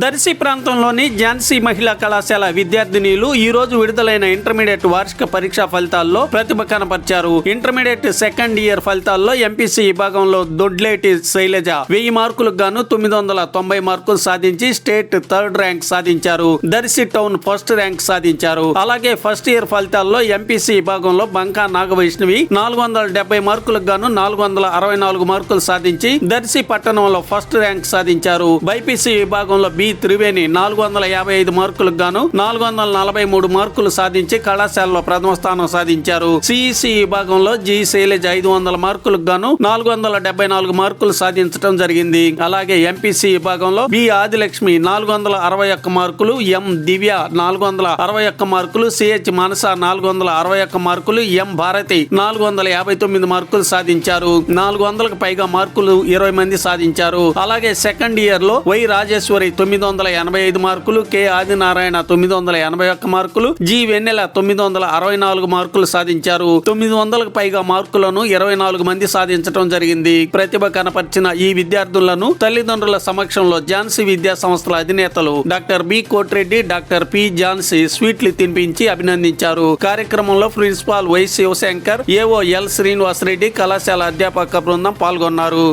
దర్శి ప్రాంతంలోని ఝాన్సీ మహిళా కళాశాల విద్యార్థినీలు ఈ రోజు విడుదలైన ఇంటర్మీడియట్ వార్షిక పరీక్షా ఫలితాల్లో ప్రతిభ కనపరిచారు. ఇంటర్మీడియట్ సెకండ్ ఇయర్ ఫలితాల్లో ఎంపీసీ విభాగంలో దొడ్లేటి శైలజ 1000 మార్కులకు గాను 990 మార్కులు సాధించి స్టేట్ థర్డ్ ర్యాంక్ సాధించారు. దర్శి టౌన్ ఫస్ట్ ర్యాంక్ సాధించారు. అలాగే ఫస్ట్ ఇయర్ ఫలితాల్లో ఎంపీసీ విభాగంలో బంకా నాగవైష్ణవి 470 మార్కులకు గాను 464 మార్కులు సాధించి దర్శి పట్టణంలో ఫస్ట్ ర్యాంక్ సాధించారు. బైపీసీ విభాగంలో బి త్రివేణి 455 మార్కులకు గాను 443 మార్కులు సాధించి కళాశాలలో ప్రథమ స్థానం సాధించారు. సిఈసి విభాగంలో జి శైలజ 500 మార్కులకు గాను 474 మార్కులు సాధించడం జరిగింది. అలాగే ఎంపీసీ విభాగంలో బి ఆదిలక్ష్మి 461 మార్కులు, ఎం దివ్య 461 మార్కులు, సిహెచ్ మానస 461 మార్కులు, ఎం భారతి 459 మార్కులు సాధించారు. 400కు పైగా మార్కులు 20 మంది సాధించారు. అలాగే సెకండ్ ఇయర్ లో వై రాజేశ్వరి 985 మార్కులు, కె ఆదినారాయణ 981 మార్కులు, జి వెన్నెల 964 మార్కులు సాధించారు. 900కు పైగా మార్కులను 24 మంది సాధించడం జరిగింది. ప్రతిభ కనపరిచిన ఈ విద్యార్థులను తల్లిదండ్రుల సమక్షంలో ఝాన్సీ విద్యా సంస్థల అధినేతలు doctor B Kotireddy, doctor P Jhansi స్వీట్లు తినిపించి అభినందించారు. కార్యక్రమంలో principal Y Sivasankar, AO L Srinivasareddy, కళాశాల అధ్యాపక బృందం పాల్గొన్నారు.